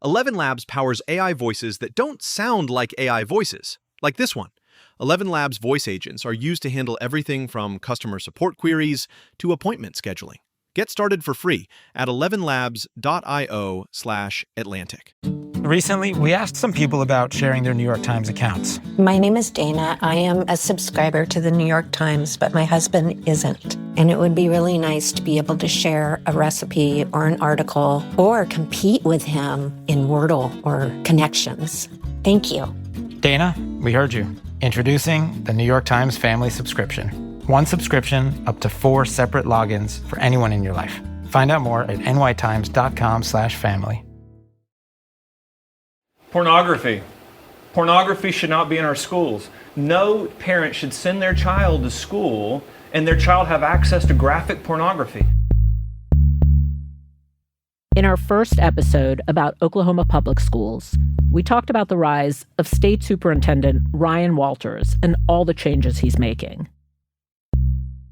11 Labs powers AI voices that don't sound like AI voices, like this one. 11 Labs voice agents are used to handle everything from customer support queries to appointment scheduling. Get started for free at 11labs.io/Atlantic. Recently, we asked some people about sharing their New York Times accounts. My name is Dana. I am a subscriber to the New York Times, but my husband isn't. And it would be really nice to be able to share a recipe or an article or compete with him in Wordle or Connections. Thank you. Dana, we heard you. Introducing the New York Times Family Subscription. One subscription, up to 4 separate logins for anyone in your life. Find out more at nytimes.com/family. Pornography. Pornography should not be in our schools. No parent should send their child to school and their child have access to graphic pornography. In our first episode about Oklahoma public schools, we talked about the rise of State Superintendent Ryan Walters and all the changes he's making.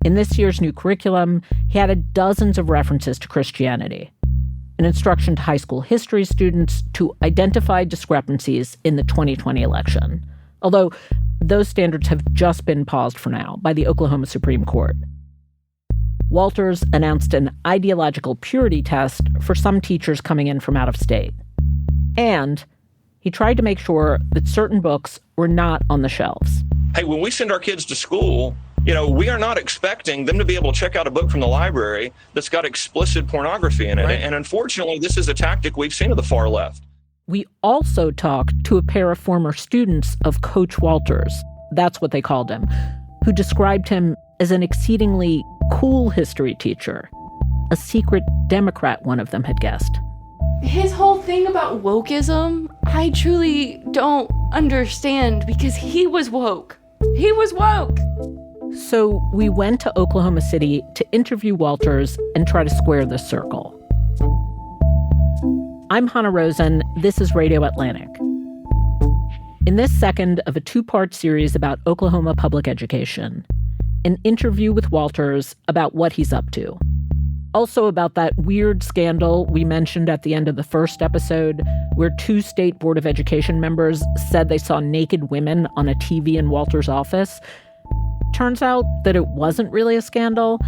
In this year's new curriculum, he added dozens of references to Christianity, an instruction to high school history students to identify discrepancies in the 2020 election, although those standards have just been paused for now by the Oklahoma Supreme Court. Walters announced an ideological purity test for some teachers coming in from out of state. And he tried to make sure that certain books were not on the shelves. Hey, when we send our kids to school, we are not expecting them to be able to check out a book from the library that's got explicit pornography in it. Right. And unfortunately, this is a tactic we've seen of the far left. We also talked to a pair of former students of Coach Walters, that's what they called him, who described him as an exceedingly cool history teacher, a secret Democrat, one of them had guessed. His whole thing about wokeism, I truly don't understand because he was woke. He was woke. So we went to Oklahoma City to interview Walters and try to square this circle. I'm Hanna Rosin. This is Radio Atlantic. In this second of a 2-part series about Oklahoma public education, an interview with Walters about what he's up to. Also about that weird scandal we mentioned at the end of the first episode, where 2 state Board of Education members said they saw naked women on a TV in Walters' office. Turns out that it wasn't really a scandal,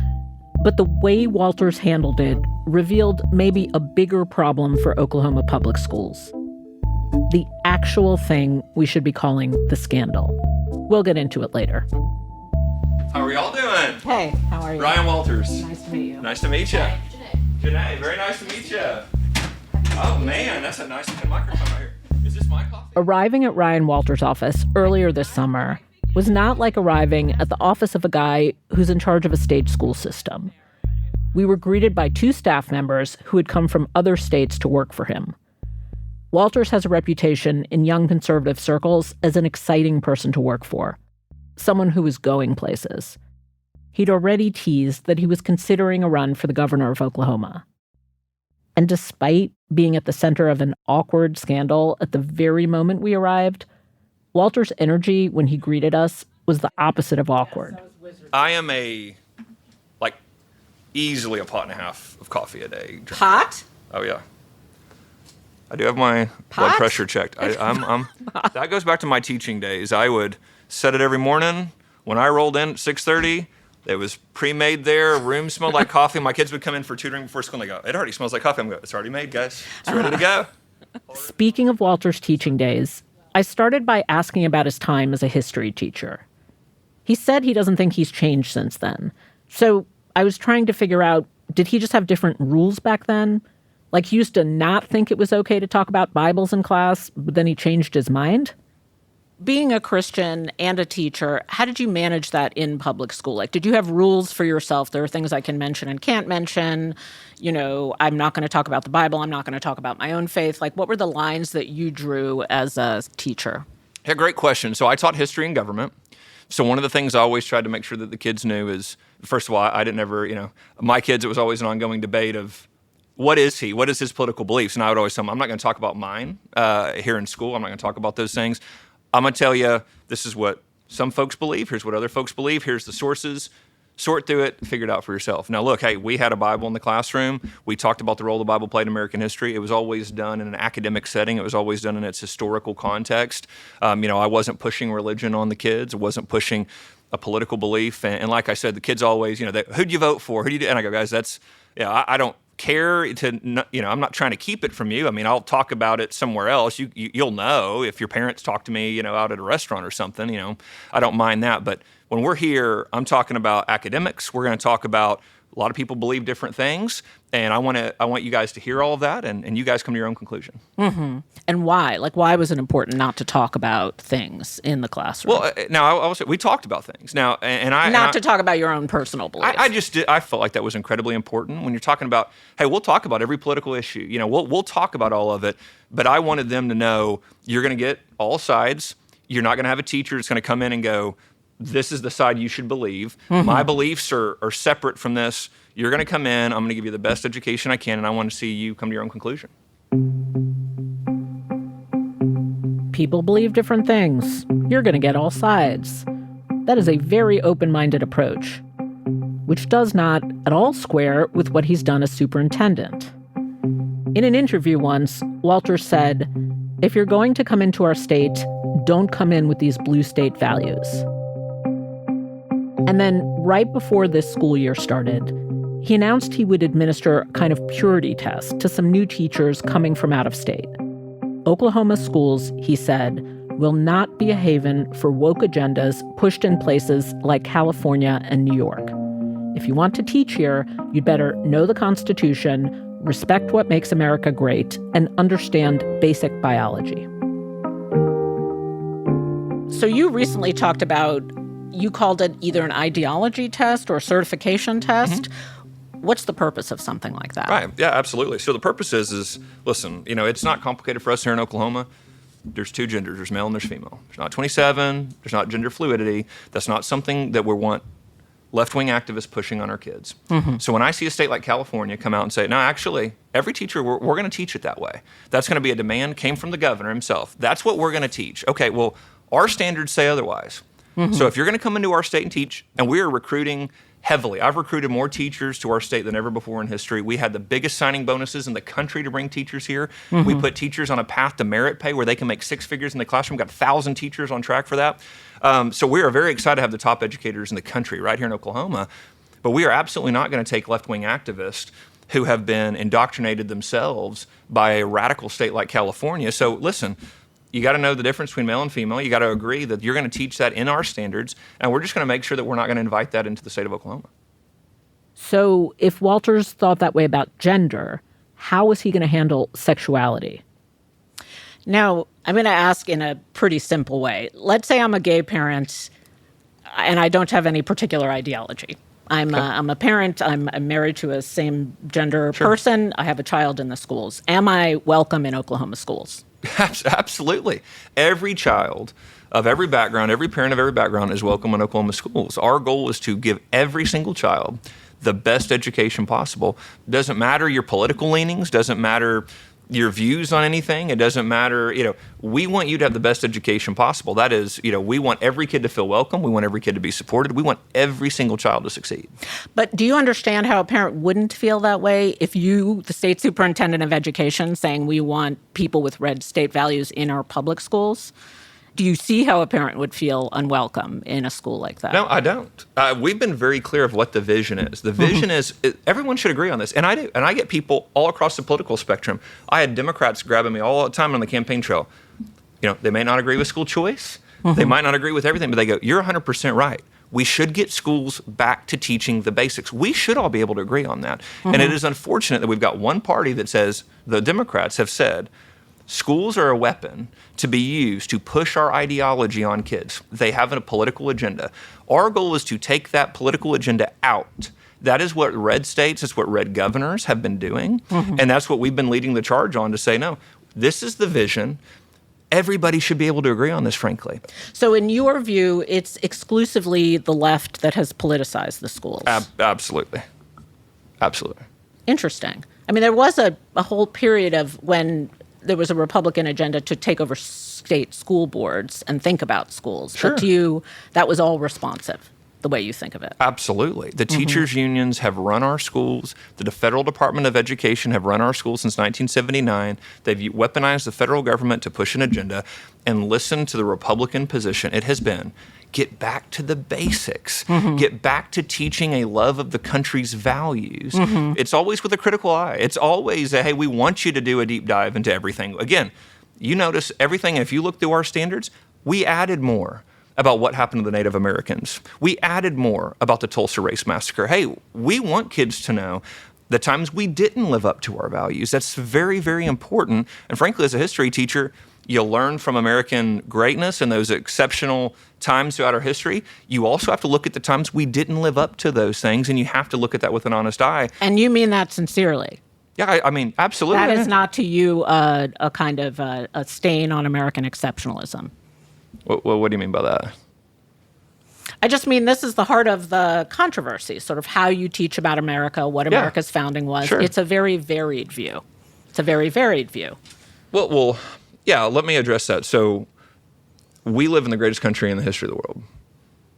but the way Walters handled it revealed maybe a bigger problem for Oklahoma public schools. The actual thing we should be calling the scandal. We'll get into it later. How are y'all doing? Hey, how are you? Ryan Walters. Nice to meet you. Nice to meet you. Janae, very nice to meet you. Oh man, that's a nice looking microphone right here. Is this my coffee? Arriving at Ryan Walters' office earlier this summer was not like arriving at the office of a guy who's in charge of a state school system. We were greeted by 2 staff members who had come from other states to work for him. Walters has a reputation in young conservative circles as an exciting person to work for, someone who was going places. He'd already teased that he was considering a run for the governor of Oklahoma. And despite being at the center of an awkward scandal at the very moment we arrived, Walters' energy when he greeted us was the opposite of awkward. I am easily a pot and a half of coffee a day. Pot? Oh yeah. I do have my blood pressure checked. I'm that goes back to my teaching days. I would set it every morning. When I rolled in at 6:30, it was pre-made there. Room smelled like coffee. My kids would come in for tutoring before school and they go, "It already smells like coffee." I'm going, "It's already made, guys. It's ready to go." Speaking of Walters' teaching days, I started by asking about his time as a history teacher. He said he doesn't think he's changed since then. So I was trying to figure out, did he just have different rules back then? Like he used to not think it was okay to talk about Bibles in class, but then he changed his mind? Being a Christian and a teacher, how did you manage that in public school? Like, did you have rules for yourself? There are things I can mention and can't mention. I'm not going to talk about the Bible. I'm not going to talk about my own faith. Like, what were the lines that you drew as a teacher? Yeah, great question. So I taught history and government. So one of the things I always tried to make sure that the kids knew is, first of all, I didn't ever, my kids, it was always an ongoing debate of, what is he? What is his political beliefs? And I would always tell them, I'm not going to talk about mine here in school. I'm not going to talk about those things. I'm going to tell you, this is what some folks believe. Here's what other folks believe. Here's the sources. sort through it, figure it out for yourself. Now, look, hey, we had a Bible in the classroom. We talked about the role the Bible played in American history. It was always done in an academic setting. It was always done in its historical context. I wasn't pushing religion on the kids. I wasn't pushing a political belief. And like I said, the kids always, who'd you vote for? Who do you do? And I go, guys, I don't care to, I'm not trying to keep it from you. I mean, I'll talk about it somewhere else. You'll know if your parents talk to me, out at a restaurant or something, I don't mind that. But when we're here, I'm talking about academics. We're going to talk about a lot of people believe different things, and I want you guys to hear all of that, and you guys come to your own conclusion. Mm-hmm. And why? Like, why was it important not to talk about things in the classroom? Well, now I will say we talked about things. Now, to talk about your own personal beliefs. I felt like that was incredibly important when you're talking about. Hey, we'll talk about every political issue. We'll talk about all of it. But I wanted them to know you're going to get all sides. You're not going to have a teacher that's going to come in and go, this is the side you should believe. Mm-hmm. My beliefs are separate from this. You're going to come in. I'm going to give you the best education I can, and I want to see you come to your own conclusion. People believe different things. You're going to get all sides. That is a very open-minded approach, which does not at all square with what he's done as superintendent. In an interview once, Walters said, "If you're going to come into our state, don't come in with these blue state values." And then, right before this school year started, he announced he would administer a kind of purity test to some new teachers coming from out of state. Oklahoma schools, he said, will not be a haven for woke agendas pushed in places like California and New York. If you want to teach here, you'd better know the Constitution, respect what makes America great, and understand basic biology. So you recently talked about, you called it either an ideology test or a certification test. Mm-hmm. What's the purpose of something like that? Right. Yeah, absolutely. So the purpose is listen, it's not complicated for us here in Oklahoma. There's two genders. There's male and there's female. There's not 27. There's not gender fluidity. That's not something that we want left-wing activists pushing on our kids. Mm-hmm. So when I see a state like California come out and say, no, actually, every teacher, we're going to teach it that way. That's going to be a demand, came from the governor himself. That's what we're going to teach. Okay, well, our standards say otherwise. Mm-hmm. So if you're going to come into our state and teach, and we are recruiting heavily. I've recruited more teachers to our state than ever before in history. We had the biggest signing bonuses in the country to bring teachers here. Mm-hmm. We put teachers on a path to merit pay where they can make six figures in the classroom. Got 1,000 teachers on track for that. So we are very excited to have the top educators in the country right here in Oklahoma. But we are absolutely not going to take left-wing activists who have been indoctrinated themselves by a radical state like California. So listen, you got to know the difference between male and female. You got to agree that you're going to teach that in our standards, and we're just going to make sure that we're not going to invite that into the state of Oklahoma. So if Walters thought that way about gender, how was he going to handle sexuality? Now, I'm going to ask in a pretty simple way. Let's say I'm a gay parent, and I don't have any particular ideology. I'm a parent. I'm married to a same-gender person. I have a child in the schools. Am I welcome in Oklahoma schools? Absolutely. Every child of every background, every parent of every background is welcome in Oklahoma schools. Our goal is to give every single child the best education possible. Doesn't matter your political leanings, doesn't matter your views on anything. It doesn't matter, we want you to have the best education possible. That is, we want every kid to feel welcome. We want every kid to be supported. We want every single child to succeed. But do you understand how a parent wouldn't feel that way if you, the state superintendent of education, saying we want people with red state values in our public schools? Do you see how a parent would feel unwelcome in a school like that? No, I don't. We've been very clear of what the vision is. The vision is everyone should agree on this, and I do. And I get people all across the political spectrum. I had Democrats grabbing me all the time on the campaign trail. They may not agree with school choice. Mm-hmm. They might not agree with everything, but they go, you're 100% right. We should get schools back to teaching the basics. We should all be able to agree on that. Mm-hmm. And it is unfortunate that we've got one party that says, the Democrats have said, schools are a weapon to be used to push our ideology on kids. They have a political agenda. Our goal is to take that political agenda out. That is what red states, it's what red governors have been doing. Mm-hmm. And that's what we've been leading the charge on to say, no, this is the vision. Everybody should be able to agree on this, frankly. So in your view, it's exclusively the left that has politicized the schools? Absolutely. Absolutely. Interesting. I mean, there was a whole period of when there was a Republican agenda to take over state school boards and think about schools. Sure. But to you, that was all responsive. the way you think of it. Absolutely. The teachers' unions have run our schools. The federal Department of Education have run our schools since 1979. They've weaponized the federal government to push an agenda. And listen to the Republican position. It has been, get back to the basics. Get back to teaching a love of the country's values. It's always with a critical eye. It's always, hey, we want you to do a deep dive into everything. Again, you notice everything, if you look through our standards, we added more about what happened to the Native Americans. We added more about the Tulsa Race Massacre. Hey, we want kids to know the times we didn't live up to our values. That's very, very important. And frankly, as a history teacher, you learn from American greatness and those exceptional times throughout our history. You also have to look at the times we didn't live up to those things, and you have to look at that with an honest eye. And you mean that sincerely? Yeah, I mean, absolutely. That is not to you a kind of a stain on American exceptionalism. What do you mean by that? I just mean this is the heart of the controversy, sort of how you teach about America, what America's founding was. Sure. It's a very varied view. It's a very varied view. Well, yeah, let me address that. So we live in the greatest country in the history of the world.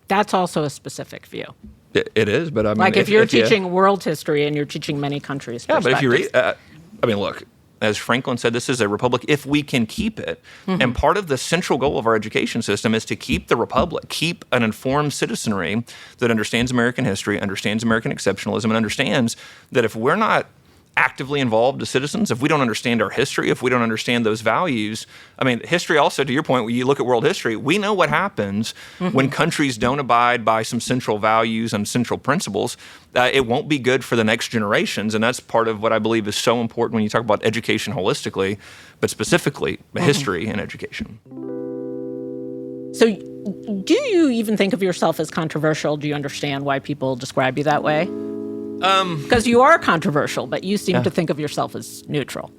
That's also a specific view. It is, but I mean... Like if you're teaching world history and you're teaching many countries' Yeah, but if you perspectives. read... look, as Franklin said, this is a republic if we can keep it. And part of the central goal of our education system is to keep the republic, keep an informed citizenry that understands American history, understands American exceptionalism, and understands that if we're not actively involved as citizens, if we don't understand our history, if we don't understand those values, I mean, history also, to your point, when you look at world history, we know what happens when countries don't abide by some central values and central principles. It won't be good for the next generations, and that's part of what I believe is so important when you talk about education holistically, but specifically history and education. So do you even think of yourself as controversial? Do you understand why people describe you that way? Because you are controversial, but you seem to think of yourself as neutral.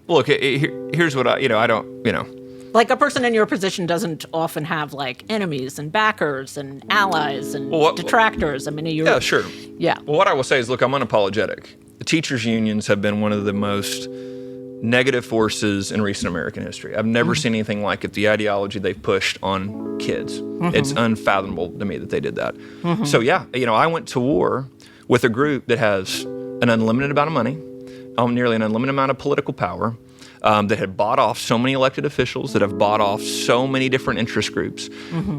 Look, here's what I don't. Like a person in your position doesn't often have like enemies and backers and allies and detractors. I mean, yeah, sure. Yeah. Well, what I will say is, look, I'm unapologetic. The teachers' unions have been one of the most negative forces in recent American history. I've never seen anything like it, the ideology they've pushed on kids. It's unfathomable to me that they did that. So, yeah, I went to war with a group that has an unlimited amount of money, nearly an unlimited amount of political power, that had bought off so many elected officials, that have bought off so many different interest groups.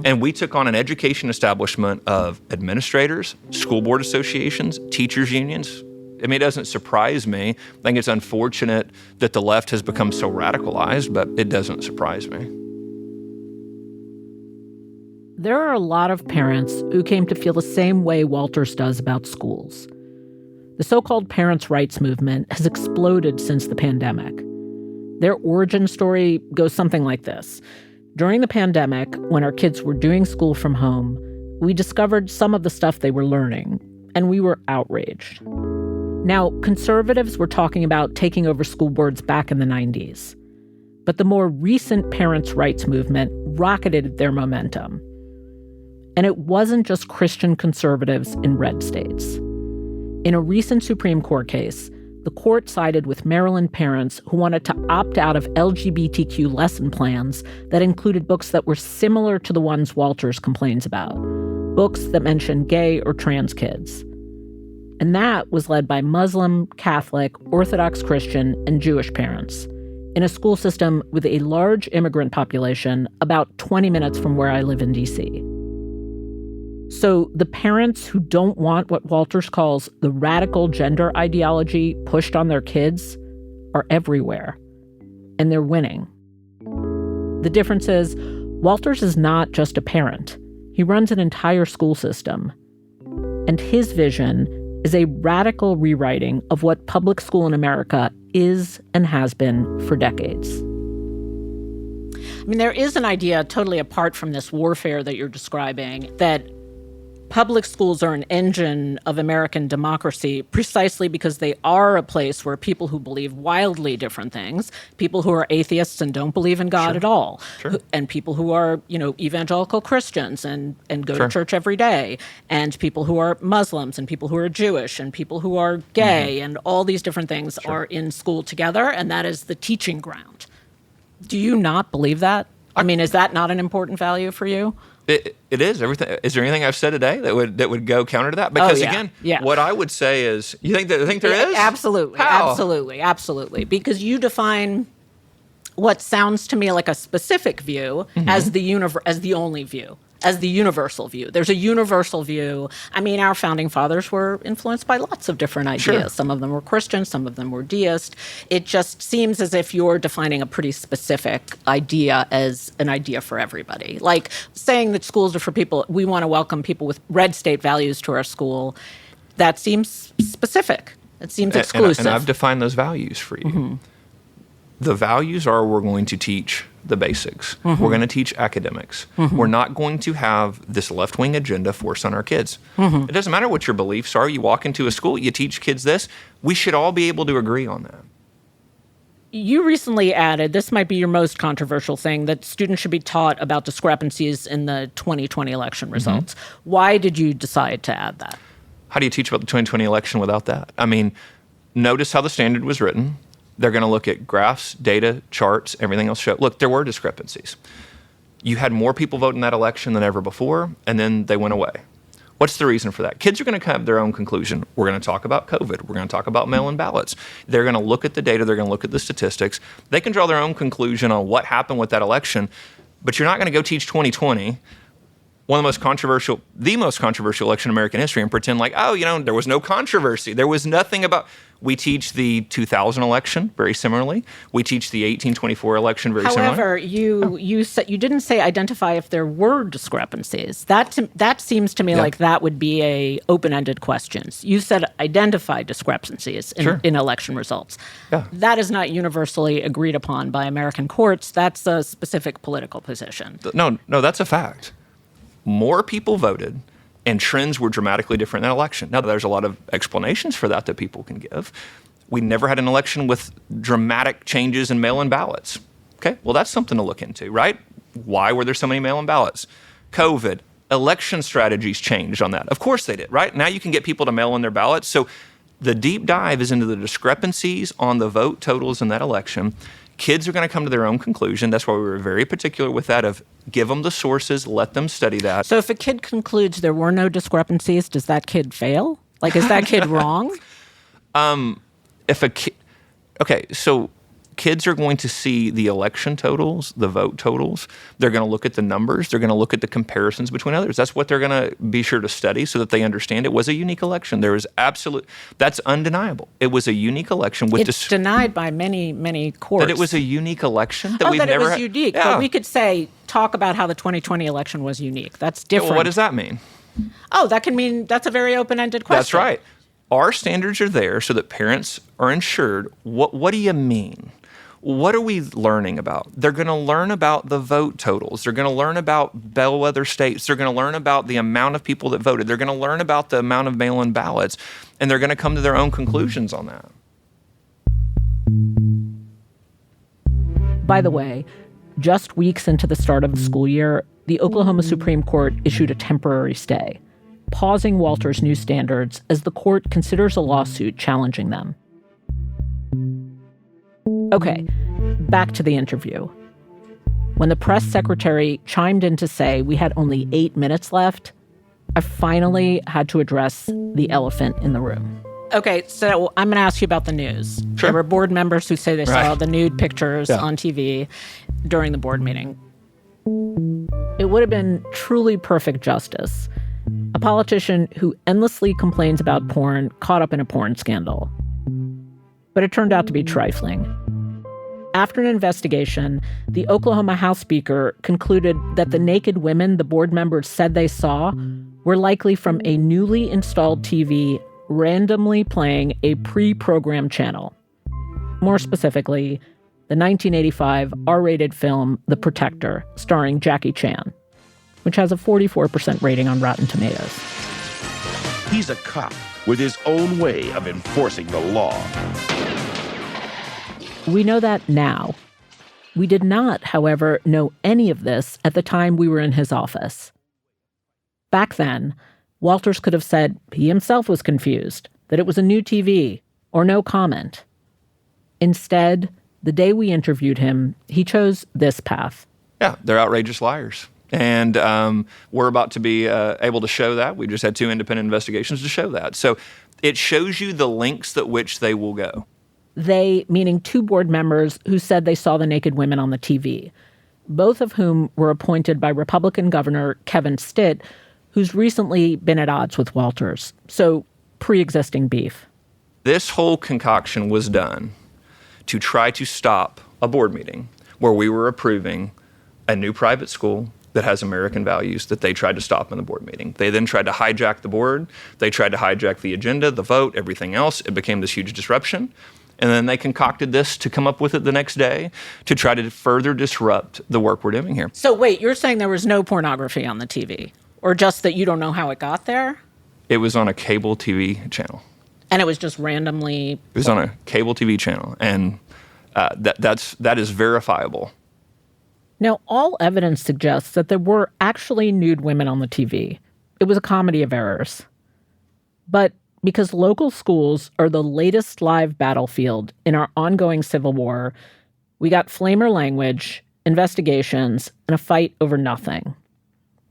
And we took on an education establishment of administrators, school board associations, teachers' unions. I mean, it doesn't surprise me. I think it's unfortunate that the left has become so radicalized, but it doesn't surprise me. There are a lot of parents who came to feel the same way Walters does about schools. The so-called parents' rights movement has exploded since the pandemic. Their origin story goes something like this. During the pandemic, when our kids were doing school from home, we discovered some of the stuff they were learning, and we were outraged. Now, conservatives were talking about taking over school boards back in the 90s. But the more recent parents' rights movement rocketed their momentum. And it wasn't just Christian conservatives in red states. In a recent Supreme Court case, the court sided with Maryland parents who wanted to opt out of LGBTQ lesson plans that included books that were similar to the ones Walters complains about, books that mentioned gay or trans kids. And that was led by Muslim, Catholic, Orthodox Christian, and Jewish parents in a school system with a large immigrant population about 20 minutes from where I live in D.C. So the parents who don't want what Walters calls the radical gender ideology pushed on their kids are everywhere, and they're winning. The difference is, Walters is not just a parent. He runs an entire school system. And his vision is a radical rewriting of what public school in America is and has been for decades. I mean, there is an idea totally apart from this warfare that you're describing that public schools are an engine of American democracy precisely because they are a place where people who believe wildly different things, people who are atheists and don't believe in God at all, and people who are, evangelical Christians and go to church every day, and people who are Muslims and people who are Jewish and people who are gay and all these different things are in school together, and that is the teaching ground. Do you not believe that? I mean, is that not an important value for you? It is everything. Is there anything I've said today that would go counter to that? Because what I would say is, you think there is? Absolutely, How? absolutely. Because you define what sounds to me like a specific view as the only view, as the universal view. There's a universal view. I mean, our founding fathers were influenced by lots of different ideas. Sure. Some of them were Christian, some of them were deist. It just seems as if you're defining a pretty specific idea as an idea for everybody. Like saying that schools are for people, we want to welcome people with red state values to our school. That seems specific. It seems exclusive. And I've defined those values for you. The values are, we're going to teach the basics. We're going to teach academics. We're not going to have this left-wing agenda forced on our kids. It doesn't matter what your beliefs are. You walk into a school, you teach kids this. We should all be able to agree on that. You recently added, this might be your most controversial thing, that students should be taught about discrepancies in the 2020 election results. Why did you decide to add that? How do you teach about the 2020 election without that? I mean, notice how the standard was written. They're going to look at graphs, data, charts, everything else. Look, there were discrepancies. You had more people vote in that election than ever before, and then they went away. What's the reason for that? Kids are going to have their own conclusion. We're going to talk about COVID. We're going to talk about mail-in ballots. They're going to look at the data. They're going to look at the statistics. They can draw their own conclusion on what happened with that election, but you're not going to go teach 2020, the most controversial election in American history, and pretend like, there was no controversy. There was nothing about. We teach the 2000 election very similarly. We teach the 1824 election very similarly. However, you didn't say identify if there were discrepancies. That seems to me like that would be a open-ended questions. You said identify discrepancies in election results. Yeah. That is not universally agreed upon by American courts. That's a specific political position. No, that's a fact. More people voted, and trends were dramatically different in that election. Now, there's a lot of explanations for that people can give. We never had an election with dramatic changes in mail-in ballots. Okay, well, that's something to look into, right? Why were there so many mail-in ballots? COVID, election strategies changed on that. Of course they did, right? Now you can get people to mail in their ballots. So the deep dive is into the discrepancies on the vote totals in that election. Kids are going to come to their own conclusion. That's why we were very particular with that of give them the sources, let them study that. So if a kid concludes there were no discrepancies, does that kid fail? Like, is that kid wrong? So kids are going to see the election totals, the vote totals. They're going to look at the numbers. They're going to look at the comparisons between others. That's what they're going to be sure to study so that they understand it was a unique election. There was that's undeniable. It was a unique election. It's denied by many, many courts. That it was a unique election? That it was unique. Yeah. But we could talk about how the 2020 election was unique. That's different. Well, what does that mean? Oh, that can mean that's a very open-ended question. That's right. Our standards are there so that parents are ensured. What do you mean? What are we learning about? They're going to learn about the vote totals. They're going to learn about bellwether states. They're going to learn about the amount of people that voted. They're going to learn about the amount of mail-in ballots, and they're going to come to their own conclusions on that. By the way, just weeks into the start of the school year, the Oklahoma Supreme Court issued a temporary stay, pausing Walter's new standards as the court considers a lawsuit challenging them. Okay, back to the interview. When the press secretary chimed in to say we had only 8 minutes left, I finally had to address the elephant in the room. Okay, so I'm going to ask you about the news. Sure. There were board members who say they saw the nude pictures on TV during the board meeting. It would have been truly perfect justice. A politician who endlessly complains about porn caught up in a porn scandal. But it turned out to be trifling. After an investigation, the Oklahoma House Speaker concluded that the naked women the board members said they saw were likely from a newly installed TV randomly playing a pre-programmed channel. More specifically, the 1985 R-rated film The Protector, starring Jackie Chan, which has a 44% rating on Rotten Tomatoes. He's a cop with his own way of enforcing the law. We know that now. We did not, however, know any of this at the time we were in his office. Back then, Walters could have said he himself was confused, that it was a new TV, or no comment. Instead, the day we interviewed him, he chose this path. Yeah, they're outrageous liars. And we're about to be able to show that. We just had 2 independent investigations to show that. So it shows you the lengths at which they will go. They, meaning 2 board members who said they saw the naked women on the TV, both of whom were appointed by Republican Governor Kevin Stitt, who's recently been at odds with Walters. So pre-existing beef. This whole concoction was done to try to stop a board meeting where we were approving a new private school that has American values that they tried to stop in the board meeting. They then tried to hijack the board. They tried to hijack the agenda, the vote, everything else. It became this huge disruption. And then they concocted this to come up with it the next day to try to further disrupt the work we're doing here. So wait, you're saying there was no pornography on the TV? Or just that you don't know how it got there? It was on a cable TV channel. And it was just randomly... It was on a cable TV channel. And that is verifiable. Now, all evidence suggests that there were actually nude women on the TV. It was a comedy of errors. But because local schools are the latest live battlefield in our ongoing civil war, we got flamer language, investigations, and a fight over nothing.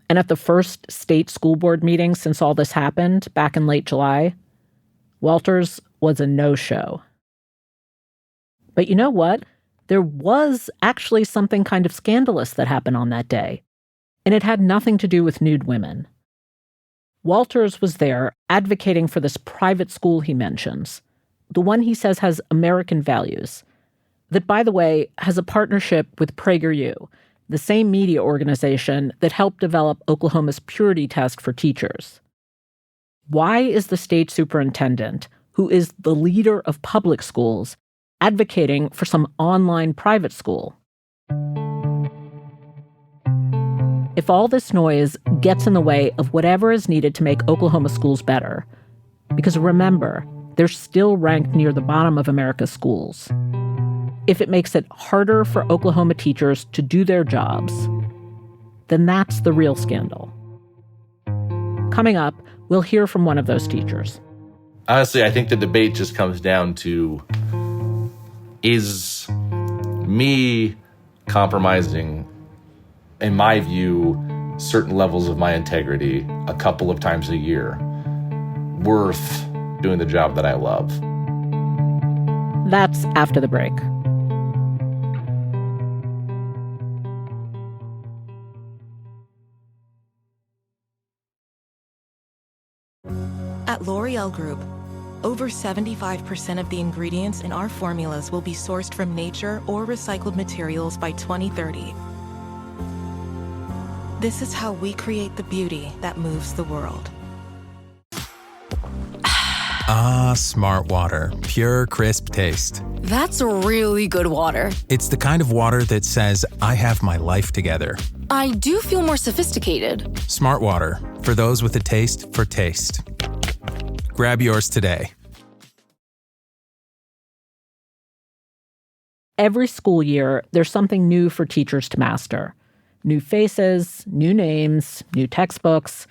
And at the first state school board meeting since all this happened back in late July, Walters was a no-show. But you know what? There was actually something kind of scandalous that happened on that day, and it had nothing to do with nude women. Walters was there advocating for this private school he mentions, the one he says has American values, that, by the way, has a partnership with PragerU, the same media organization that helped develop Oklahoma's purity test for teachers. Why is the state superintendent, who is the leader of public schools, advocating for some online private school? If all this noise gets in the way of whatever is needed to make Oklahoma schools better, because remember, they're still ranked near the bottom of America's schools. If it makes it harder for Oklahoma teachers to do their jobs, then that's the real scandal. Coming up, we'll hear from one of those teachers. Honestly, I think the debate just comes down to, is me compromising, in my view, certain levels of my integrity a couple of times a year worth doing the job that I love? That's after the break. At L'Oreal Group, over 75% of the ingredients in our formulas will be sourced from nature or recycled materials by 2030. This is how we create the beauty that moves the world. Ah, Smart Water. Pure, crisp taste. That's really good water. It's the kind of water that says, I have my life together. I do feel more sophisticated. Smart Water. For those with a taste for taste. Grab yours today. Every school year, there's something new for teachers to master. New faces, new names, new textbooks.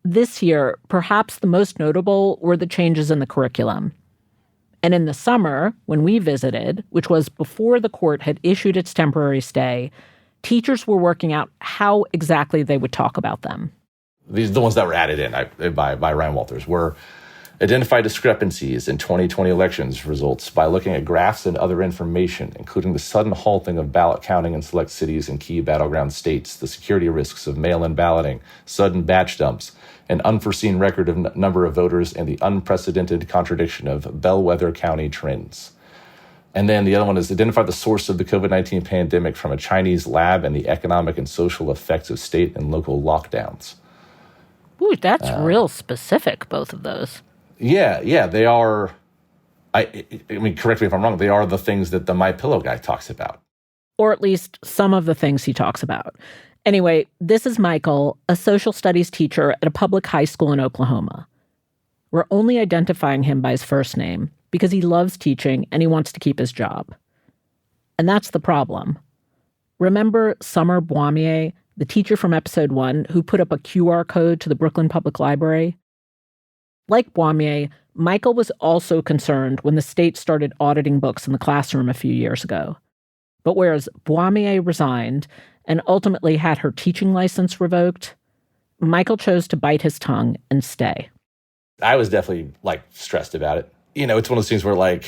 This year, perhaps the most notable were the changes in the curriculum. And in the summer, when we visited, which was before the court had issued its temporary stay, teachers were working out how exactly they would talk about them. These are the ones that were added in by Ryan Walters, were identify discrepancies in 2020 elections results by looking at graphs and other information, including the sudden halting of ballot counting in select cities and key battleground states, the security risks of mail-in balloting, sudden batch dumps, an unforeseen record of number of voters, and the unprecedented contradiction of bellwether county trends. And then the other one is identify the source of the COVID-19 pandemic from a Chinese lab and the economic and social effects of state and local lockdowns. Ooh, that's real specific, both of those. Yeah, they are. I mean, correct me if I'm wrong. They are the things that the My Pillow guy talks about, or at least some of the things he talks about. Anyway, this is Michael, a social studies teacher at a public high school in Oklahoma. We're only identifying him by his first name because he loves teaching and he wants to keep his job. And that's the problem. Remember Summer Boimier, the teacher from episode 1 who put up a QR code to the Brooklyn Public Library? Like Boimier, Michael was also concerned when the state started auditing books in the classroom a few years ago. But whereas Boismier resigned and ultimately had her teaching license revoked, Michael chose to bite his tongue and stay. I was definitely, stressed about it. It's one of those things where, I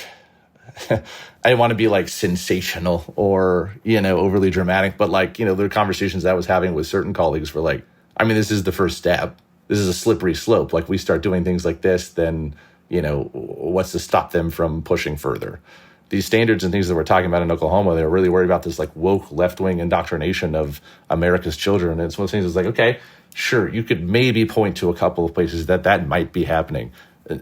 didn't want to be, sensational or, overly dramatic. But, the conversations I was having with certain colleagues were this is the first step. This is a slippery slope. We start doing things like this, then, what's to stop them from pushing further? These standards and things that we're talking about in Oklahoma, they're really worried about this, woke left-wing indoctrination of America's children. And it's one of those things that's okay, sure, you could maybe point to a couple of places that might be happening.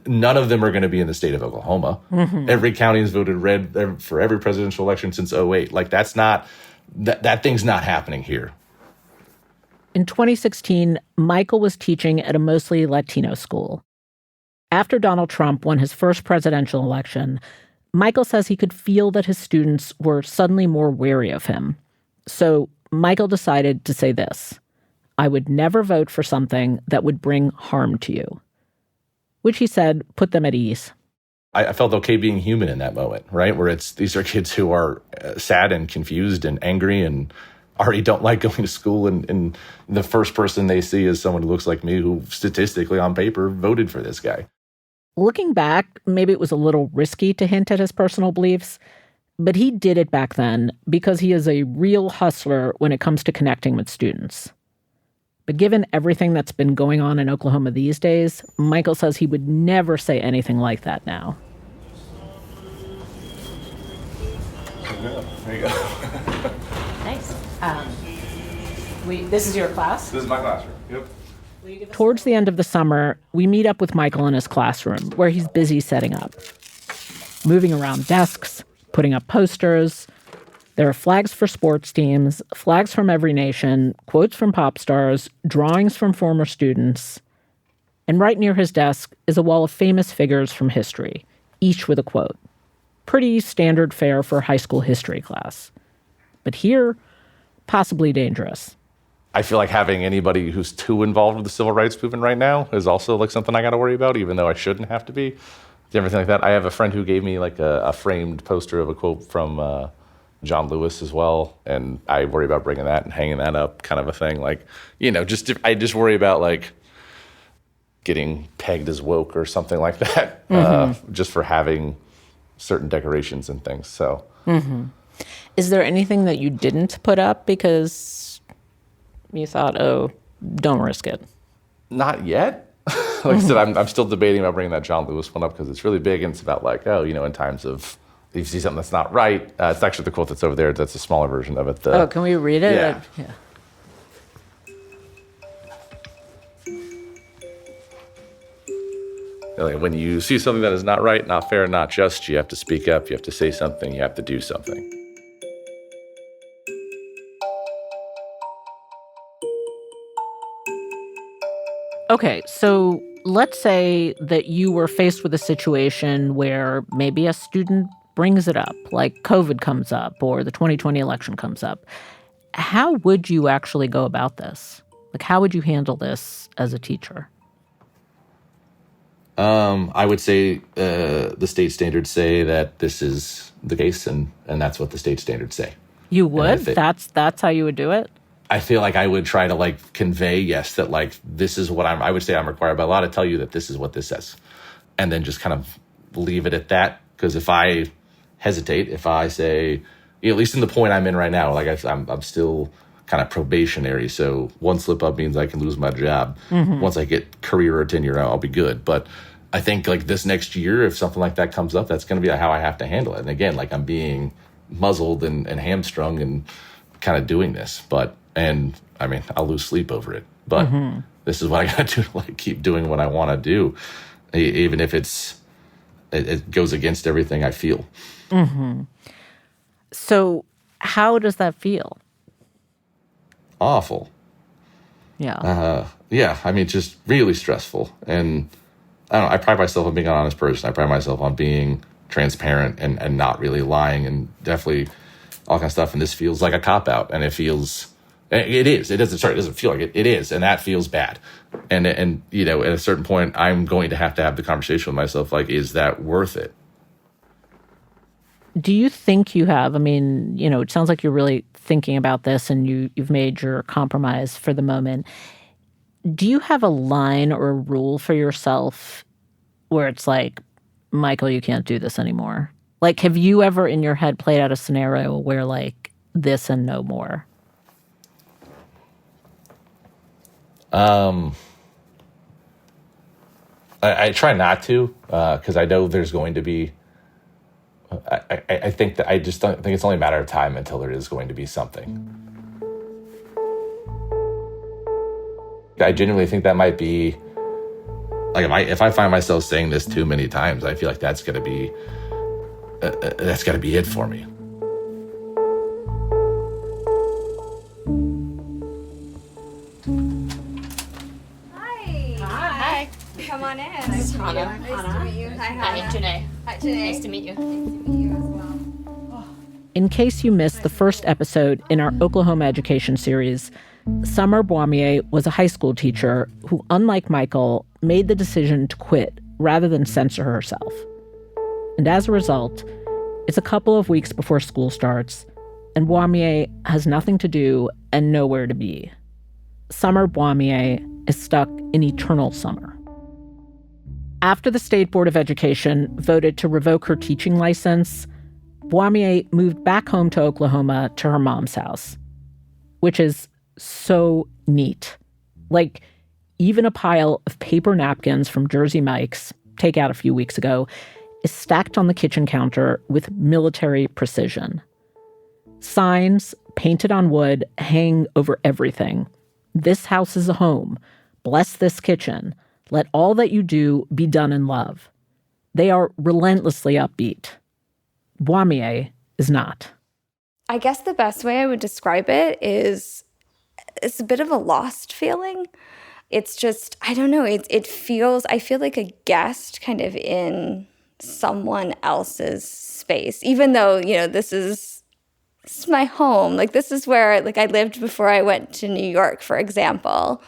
None of them are going to be in the state of Oklahoma. Mm-hmm. Every county has voted red for every presidential election since 2008. That's not, that thing's not happening here. In 2016, Michael was teaching at a mostly Latino school. After Donald Trump won his first presidential election, Michael says he could feel that his students were suddenly more wary of him. So Michael decided to say this: I would never vote for something that would bring harm to you. Which he said put them at ease. I felt okay being human in that moment, right? Where these are kids who are sad and confused and angry and already don't like going to school. And the first person they see is someone who looks like me, who statistically on paper voted for this guy. Looking back, maybe it was a little risky to hint at his personal beliefs, but he did it back then because he is a real hustler when it comes to connecting with students. But given everything that's been going on in Oklahoma these days, Michael says he would never say anything like that now. There you go. Nice. This is your class? This is my classroom. Yep. Towards the end of the summer, we meet up with Michael in his classroom, where he's busy setting up. Moving around desks, putting up posters. There are flags for sports teams, flags from every nation, quotes from pop stars, drawings from former students. And right near his desk is a wall of famous figures from history, each with a quote. Pretty standard fare for a high school history class. But here, possibly dangerous. I feel like having anybody who's too involved with the civil rights movement right now is also something I got to worry about, even though I shouldn't have to be. Everything like that. I have a friend who gave me a framed poster of a quote from John Lewis as well, and I worry about bringing that and hanging that up, kind of a thing. I just worry about getting pegged as woke or something like that, just for having certain decorations and things. So, Is there anything that you didn't put up because you thought, oh, don't risk it? Not yet. Like I said, I'm still debating about bringing that John Lewis one up because it's really big and it's about in times of, if you see something that's not right, it's actually the quote that's over there. That's a smaller version of it. Can we read it? Yeah. When you see something that is not right, not fair, not just, you have to speak up, you have to say something, you have to do something. Okay, so let's say that you were faced with a situation where maybe a student brings it up, like COVID comes up or the 2020 election comes up. How would you actually go about this? How would you handle this as a teacher? I would say the state standards say that this is the case, and that's what the state standards say. You would? That's how you would do it? I feel like I would try to convey, yes, that this is what I would say I'm required by law to tell you that this is what this says. And then just kind of leave it at that. Because if I hesitate, if I say, at least in the point I'm in right now, I'm still kind of probationary. So one slip up means I can lose my job. Mm-hmm. Once I get career or tenure, I'll be good. But I think this next year, if something like that comes up, that's going to be how I have to handle it. And again, I'm being muzzled and hamstrung and kind of doing this. I'll lose sleep over it. But this is what I got to do to keep doing what I want to do, even if it goes against everything I feel. Mm-hmm. So how does that feel? Awful. Yeah. Just really stressful. And I don't know, I pride myself on being an honest person. I pride myself on being transparent and not really lying and definitely all kind of stuff. And this feels like a cop-out. And it doesn't feel like it. It is. And that feels bad. And at a certain point, I'm going to have the conversation with myself, is that worth it? Do you think you have, I mean, it sounds like you're really thinking about this and you've made your compromise for the moment. Do you have a line or a rule for yourself where it's like, Michael, you can't do this anymore? Like, have you ever in your head played out a scenario where, like, this and no more? I try not to, because I know there's going to be. I think that I just don't think it's only a matter of time until there is going to be something. I genuinely think that might be, like, if I find myself saying this too many times, I feel like that's gonna be it for me. Hi. Come on in. Nice to meet you. Nice to meet you. Hi, Hanna. Hi, Janae. Hi, Janae. Nice to meet you. Nice to meet you as well. In case you missed the first episode in our Oklahoma education series, Summer Boismier was a high school teacher who, unlike Michael, made the decision to quit rather than censor herself. And as a result, it's a couple of weeks before school starts, and Boismier has nothing to do and nowhere to be. Summer Boismier is stuck in eternal summer. After the State Board of Education voted to revoke her teaching license, Boismier moved back home to Oklahoma to her mom's house, which is so neat. Like, even a pile of paper napkins from Jersey Mike's, takeout a few weeks ago, is stacked on the kitchen counter with military precision. Signs, painted on wood, hang over everything. This house is a home. Bless this kitchen. Let all that you do be done in love. They are relentlessly upbeat. Boismier is not. I guess the best way I would describe it is it's a bit of a lost feeling. It's just, I don't know, I feel like a guest kind of in someone else's space, even though, this is my home. Like, this is where, like, I lived before I went to New York, for example.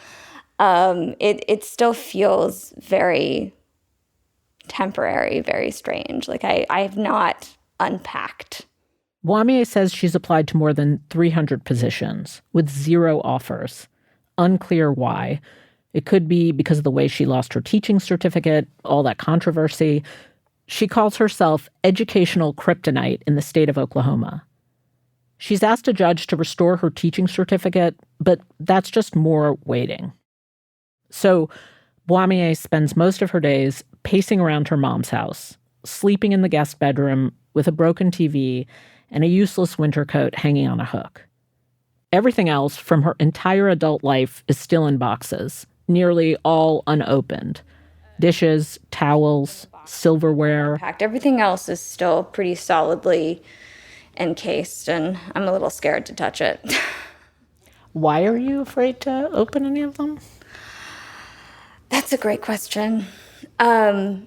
It still feels very temporary, very strange. Like, I have not unpacked. Boismier says she's applied to more than 300 positions with 0 offers. Unclear why. It could be because of the way she lost her teaching certificate, all that controversy. She calls herself educational kryptonite in the state of Oklahoma. She's asked a judge to restore her teaching certificate, but that's just more waiting. So Boismier spends most of her days pacing around her mom's house, sleeping in the guest bedroom with a broken TV and a useless winter coat hanging on a hook. Everything else from her entire adult life is still in boxes, nearly all unopened. Dishes, towels, silverware. Everything else is still pretty solidly encased, and I'm a little scared to touch it. Why are you afraid to open any of them? That's a great question. I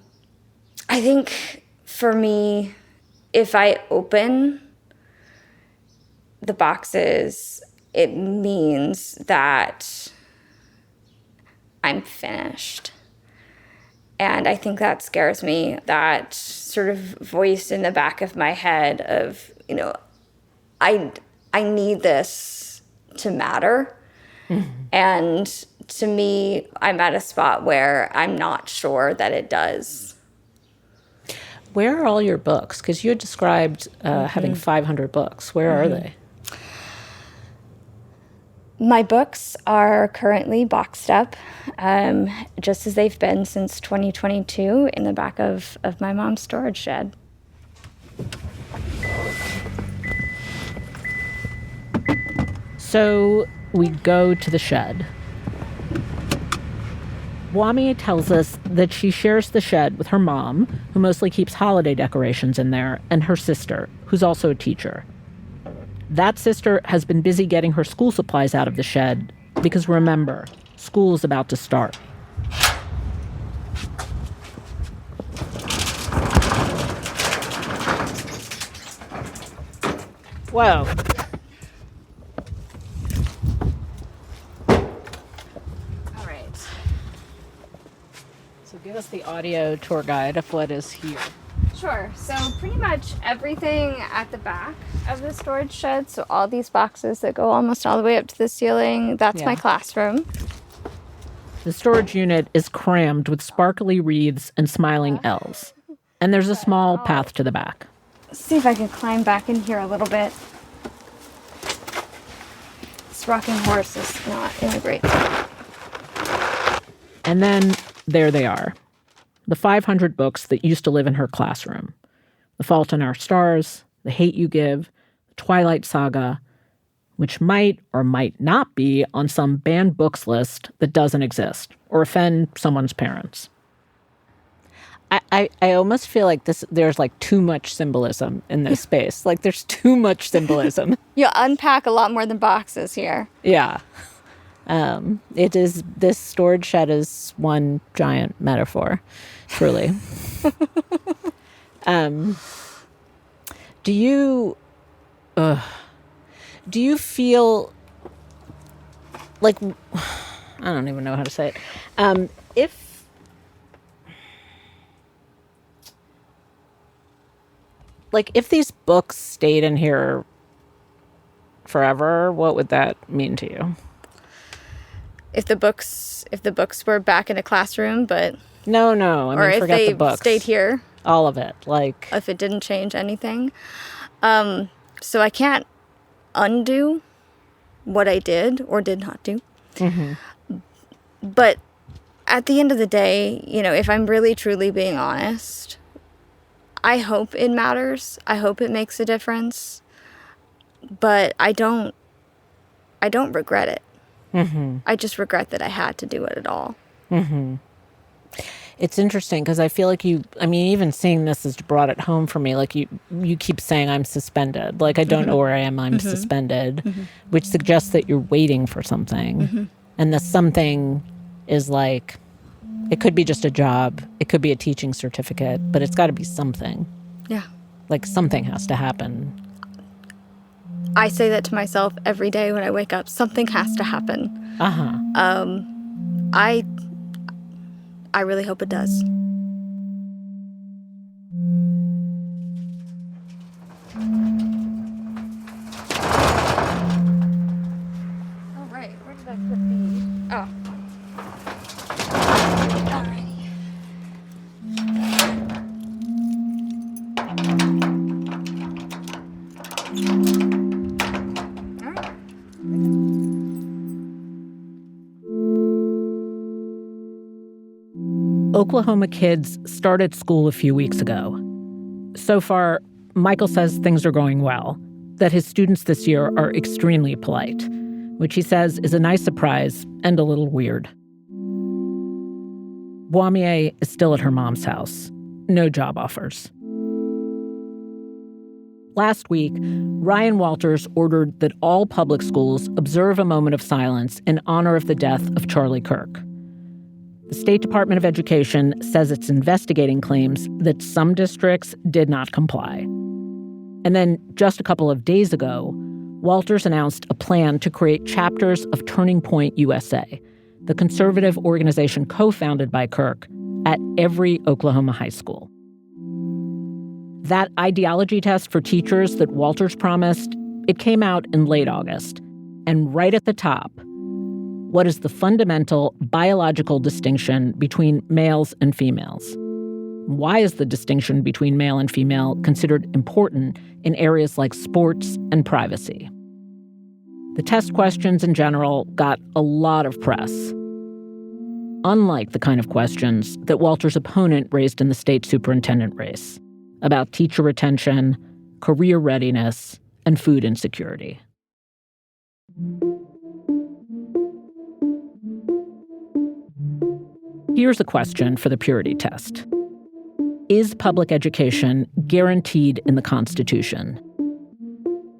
think for me, if I open the boxes, it means that I'm finished. And I think that scares me, that sort of voice in the back of my head of, I need this to matter. Mm-hmm. And to me, I'm at a spot where I'm not sure that it does. Where are all your books? Because you had described having 500 books. Where are they? My books are currently boxed up, just as they've been since 2022, in the back of my mom's storage shed. So we go to the shed. Boismier tells us that she shares the shed with her mom, who mostly keeps holiday decorations in there, and her sister, who's also a teacher. That sister has been busy getting her school supplies out of the shed because, remember, school is about to start. Whoa. All right. So give us the audio tour guide of what is here. Sure. So pretty much everything at the back of the storage shed, so all these boxes that go almost all the way up to the ceiling, that's my classroom. The storage unit is crammed with sparkly wreaths and smiling elves. And there's a small path to the back. Let's see if I can climb back in here a little bit. This rocking horse is not in a great spot. And then there they are. The 500 books that used to live in her classroom. The Fault in Our Stars, The Hate You Give, The Twilight Saga, which might or might not be on some banned books list that doesn't exist or offend someone's parents. I almost feel like there's like too much symbolism in this space. Like there's too much symbolism. You unpack a lot more than boxes here. Yeah. This storage shed is one giant metaphor, truly. Do you feel like, I don't even know how to say it. If these books stayed in here forever, what would that mean to you? If the books were back in a classroom, but no, I mean, forget the books. Or if they stayed here, all of it, like if it didn't change anything. So I can't undo what I did or did not do. Mm-hmm. But at the end of the day, if I'm really truly being honest, I hope it matters. I hope it makes a difference. But I don't regret it. Mm-hmm. I just regret that I had to do it at all. Mm-hmm. It's interesting because I feel like even seeing this has brought it home for me. Like you keep saying I'm suspended. Like I don't know where I am. I'm suspended, which suggests that you're waiting for something. And the something is like, it could be just a job. It could be a teaching certificate, but it's got to be something. Yeah. Like something has to happen. I say that to myself every day when I wake up. Something has to happen. I really hope it does. All right, where did I put these? Oh. Oklahoma kids started school a few weeks ago. So far, Michael says things are going well, that his students this year are extremely polite, which he says is a nice surprise and a little weird. Boimier is still at her mom's house. No job offers. Last week, Ryan Walters ordered that all public schools observe a moment of silence in honor of the death of Charlie Kirk. The State Department of Education says it's investigating claims that some districts did not comply. And then, just a couple of days ago, Walters announced a plan to create chapters of Turning Point USA, the conservative organization co-founded by Kirk, at every Oklahoma high school. That ideology test for teachers that Walters promised, it came out in late August. And right at the top, what is the fundamental biological distinction between males and females? Why is the distinction between male and female considered important in areas like sports and privacy? The test questions in general got a lot of press, unlike the kind of questions that Walters' opponent raised in the state superintendent race about teacher retention, career readiness, and food insecurity. Here's a question for the purity test. Is public education guaranteed in the Constitution?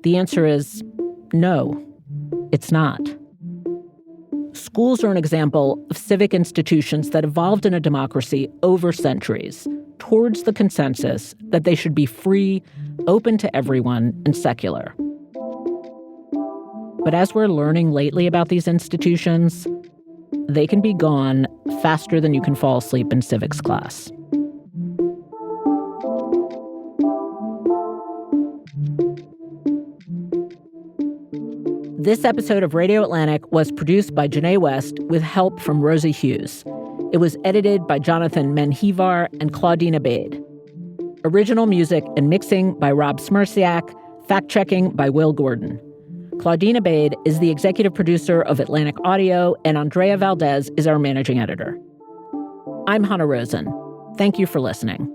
The answer is no, it's not. Schools are an example of civic institutions that evolved in a democracy over centuries towards the consensus that they should be free, open to everyone, and secular. But as we're learning lately about these institutions, they can be gone faster than you can fall asleep in civics class. This episode of Radio Atlantic was produced by Janae West with help from Rosie Hughes. It was edited by Jonathan Menjivar and Claudine Abade. Original music and mixing by Rob Smirsiak, fact-checking by Will Gordon. Claudine Abade is the executive producer of Atlantic Audio, and Andrea Valdez is our managing editor. I'm Hanna Rosin. Thank you for listening.